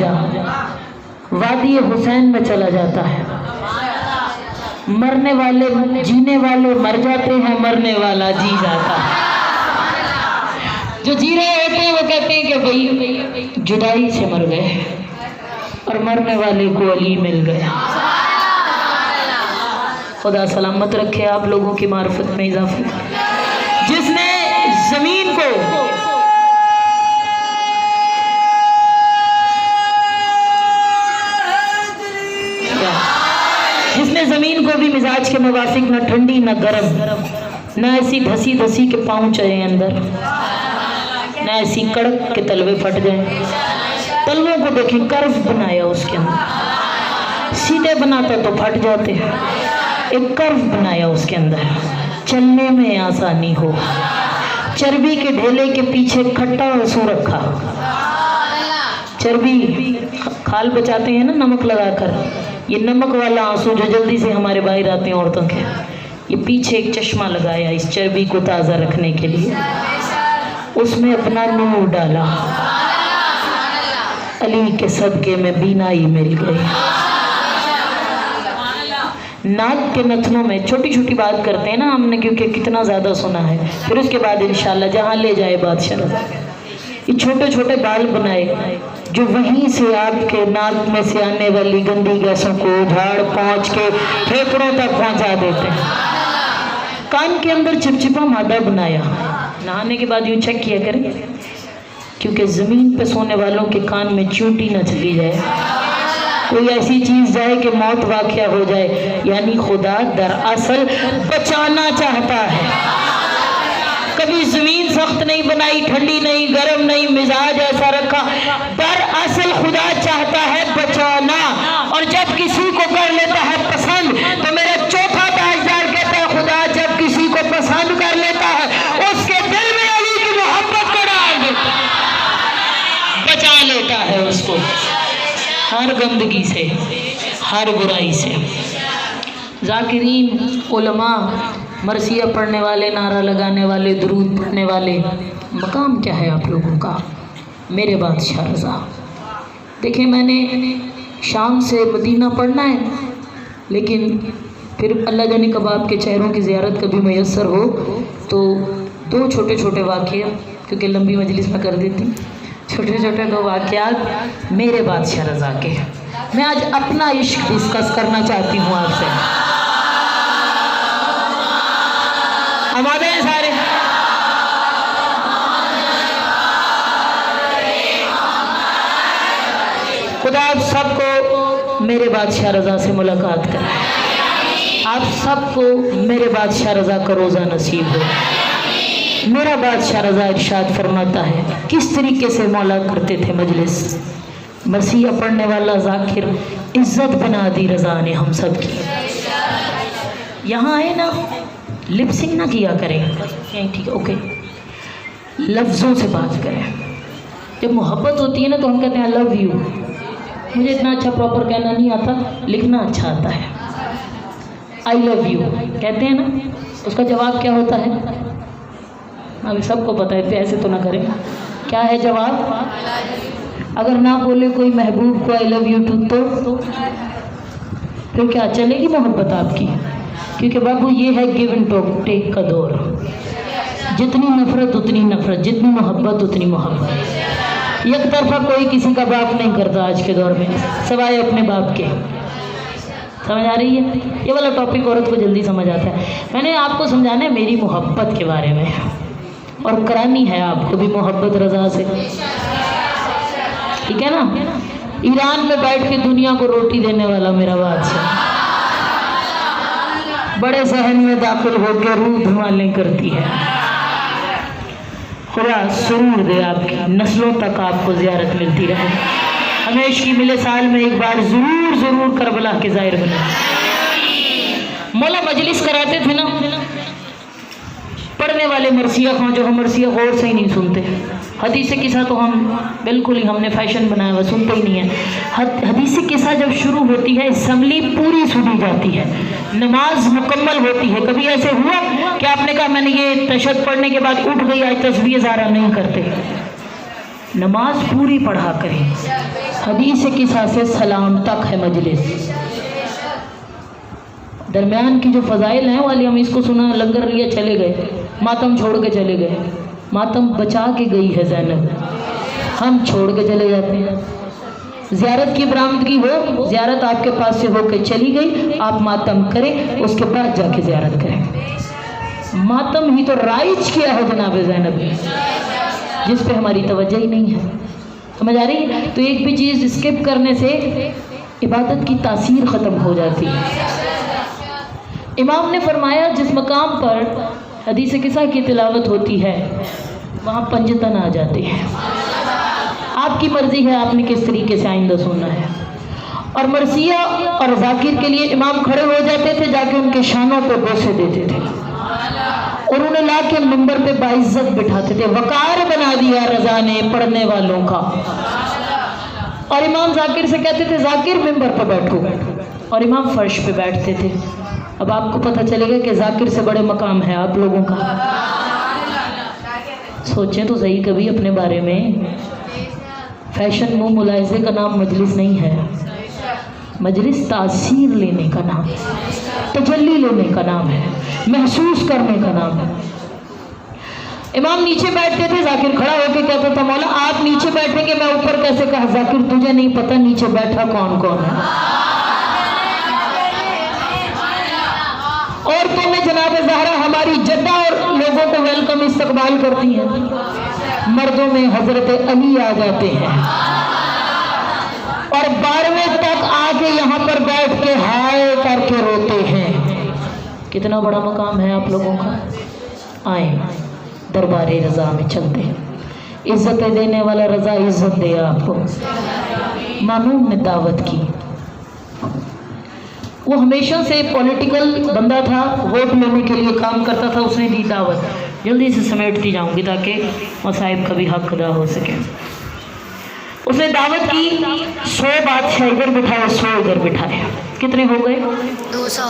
ख्वाजा वादी हुसैन में चला जाता है। मरने वाले जीने वाले मर जाते हैं, मरने वाला जी जाता है। जो जी रहे होते हैं वो कहते हैं कि भाई जुदाई से मर गए, और मरने वाले को अली मिल गया। खुदा सलामत रखे आप लोगों की मार्फत में इजाफा। जिसने जमीन को भी मिजाज के मुवाफिक, न ठंडी न गर्म, न ऐसी धसी धसी के पाँव चढ़े अंदर, न ऐसी कड़क के तलवे फट जाए। तलवों को देखें, कर्व बनाया उसके अंदर, सीधे बनाता तो फट जाते, एक कर्व बनाया उसके अंदर, चलने में आसानी हो। चर्बी के ढेले के पीछे खट्टा आंसू रखा। चर्बी खाल बचाते हैं ना नमक लगाकर, ये नमक वाला आंसू जो जल्दी से हमारे बाहर आते हैं औरतों के, ये पीछे एक चश्मा लगाया इस चर्बी को ताज़ा रखने के लिए। उसमें अपना नूर डाला, अली के सदके में बीनाई मिल गई। नाक के नथनों में छोटी छोटी बात करते हैं ना हमने, क्योंकि कितना ज़्यादा सुना है। फिर उसके बाद इंशाल्लाह जहाँ ले जाए बादशाह, ये छोटे छोटे बाल बनाए जो वहीं से आपके नाक में से आने वाली गंदी गैसों को झाड़ पहुँच के फेफड़ों तक पहुँचा देते हैं। कान के अंदर चिपचिपा मादा बनाया, नहाने के बाद यूँ चेक किया करें, क्योंकि ज़मीन पे सोने वालों के कान में चूंटी न चली जाए, कोई ऐसी चीज़ जाए कि मौत वाक़या हो जाए। यानी खुदा दरअसल बचाना चाहता है। कभी ज़मीन सख्त नहीं बनाई, ठंडी नहीं, गर्म नहीं, मिजाज ऐसा रखा। दरअसल खुदा चाहता है बचाना, और जब किसी को कर लेता है पसंद, तो मेरा चौथा ताजदार कहता है खुदा जब किसी को पसंद कर लेता है उसके दिल में अली की मोहब्बत को डाल देता है, बचा लेता है उसको हर गंदगी से, हर बुराई से। ज़ाकिरीन, उलमा, मरसिया पढ़ने वाले, नारा लगाने वाले, दुरूद पढ़ने वाले, मकाम क्या है आप लोगों का? मेरे बादशाह रज़ा। देखिए, मैंने शाम से मदीना पढ़ना है, लेकिन फिर अल्लाह जाने कब आपके चेहरों की ज़ियारत कभी मैसर हो तो दो छोटे छोटे वाक़या, क्योंकि लंबी मजलिस में कर देती, छोटे छोटे दो वाक़यात मेरे बादशाह रज़ा के। मैं आज अपना इश्क डिस्कस करना चाहती हूँ आपसे। आमादे हैं सारे? खुदा आप सबको मेरे बादशाह रज़ा से मुलाकात कराए। आप सबको मेरे बादशाह रज़ा का रोज़ा नसीब हो। मेरा बादशाह रज़ा इरशाद फरमाता है, किस तरीके से मौला करते थे मजलिस। मसीहा पढ़ने वाला ज़ाकिर इज़्ज़त बना दी रज़ा ने हम सब की। यहाँ आए ना, लिपसिंग ना किया करें, यहीं ठीक है, ओके, लफ्ज़ों से बात करें। जब मोहब्बत होती है ना तो हम कहते हैं आई लव यू। मुझे इतना अच्छा प्रॉपर कहना नहीं आता, लिखना अच्छा आता है। आई लव यू कहते हैं ना, उसका जवाब क्या होता है? अभी सबको पता है, ऐसे तो ना करें। क्या है जवाब? अगर ना बोले कोई महबूब को आई लव यू टू, तो फिर क्या चलेगी मोहब्बत आपकी? क्योंकि बाबू ये है गिव एंड टेक का दौर। जितनी नफरत उतनी नफरत, जितनी मोहब्बत उतनी मोहब्बत। एक तरफा कोई किसी का बाप नहीं करता आज के दौर में, सिवाय अपने बाप के। समझ आ रही है? ये वाला टॉपिक औरत को जल्दी समझ आता है। मैंने आपको समझाना है मेरी मोहब्बत के बारे में, और करानी है आपको भी मोहब्बत रज़ा से, ठीक है ना? ईरान में बैठ के दुनिया को रोटी देने वाला मेरा बादशाह बड़े सहन में दाखिल होकर रूह धुआं करती है। खुदा सुरूर दे आपकी नस्लों तक आपको ज़ियारत मिलती रहे। हमेशा की मिले साल में एक बार ज़रूर ज़रूर करबला के ज़ाहिर बने। मौला मजलिस कराते थे ना, पढ़ने वाले मरसिया खां जो हम मरसिया गौर से ही नहीं सुनते। हदीस किस्सा तो हम बिल्कुल ही हमने फैशन बनाया हुआ, सुनते ही नहीं है। हदीस किस्सा जब शुरू होती है, असम्बली पूरी सुनी जाती है, नमाज मुकम्मल होती है। कभी ऐसे हुआ कि आपने कहा मैंने ये तशहद पढ़ने के बाद उठ गई, आज तस्बीह ज़ारा नहीं करते? नमाज पूरी पढ़ा करें। हदीस किसा से सलाम तक है मजलिस। दरमियान की जो फ़ज़ाइल हैं वाली, हम इसको सुना, लंगर लिया चले गए, मातम छोड़ के चले गए। मातम बचा के गई है ज़ैनब, हम छोड़ के चले जाते हैं। ज़ियारत की बरामदगी हो, ज़ियारत आपके पास से होकर चली गई, आप मातम करें, उसके बाद जाके ज़ियारत करें। मातम ही तो राइज किया है जनाब ज़ैनब ने, जिस पे हमारी तवज्जो ही नहीं है। समझ आ रही है? तो एक भी चीज़ स्किप करने से इबादत की तासीर ख़त्म हो जाती है। इमाम ने फरमाया जिस मकाम पर हदीस किसा की तिलावत होती है वहाँ पंजतन आ जाते हैं। आपकी मर्ज़ी है आपने किस तरीके से आइंदा सुनना है। और मरसिया और जाकिर के लिए इमाम खड़े हो जाते थे, जाके उनके शानों पे बोसे देते थे और उन्हें ला के मिंबर पे बाइज्जत बिठाते थे। वकार बना दिया रज़ा ने पढ़ने वालों का। और इमाम जाकिर से कहते थे जाकिर मिंबर पर बैठो, और इमाम फर्श पे बैठते थे। अब आपको पता चलेगा कि जाकिर से बड़े मकाम है आप लोगों का। सोचें तो सही कभी अपने बारे में। फैशन मुँह मुलायजे का नाम मजलिस नहीं है, मजलिस तासीर लेने का नाम, तजल्ली लेने का नाम है, महसूस करने का नाम है। इमाम नीचे बैठते थे, जाकिर खड़ा होकर कहता था मौला आप नीचे बैठेंगे मैं ऊपर कैसे? कहा जाकिर तुझे नहीं पता नीचे बैठा कौन कौन है। और तो में जनाब ज़हरा हमारी जद्दा और लोगों को वेलकम इस्तकबाल करती हैं। मर्दों में हजरत अली आ जाते हैं और 12वें तक आके यहाँ पर बैठ के हाय करके रोते हैं। कितना बड़ा मकाम है आप लोगों का। आए दरबारे रज़ा में चलते हैं। इज्जत देने वाला रज़ा इज्जत दे आपको। मामूम ने दावत की, वो हमेशा से पॉलिटिकल बंदा था, वोट लेने के लिए काम करता था, उसने दी दावत। जल्दी से समेटती जाऊंगी ताकि मसाइब का भी हक अदा हो सके। उसने दावत की, 100 बादशाह इधर बिठाए, 100 इधर बिठाए। कितने हो गए? 200।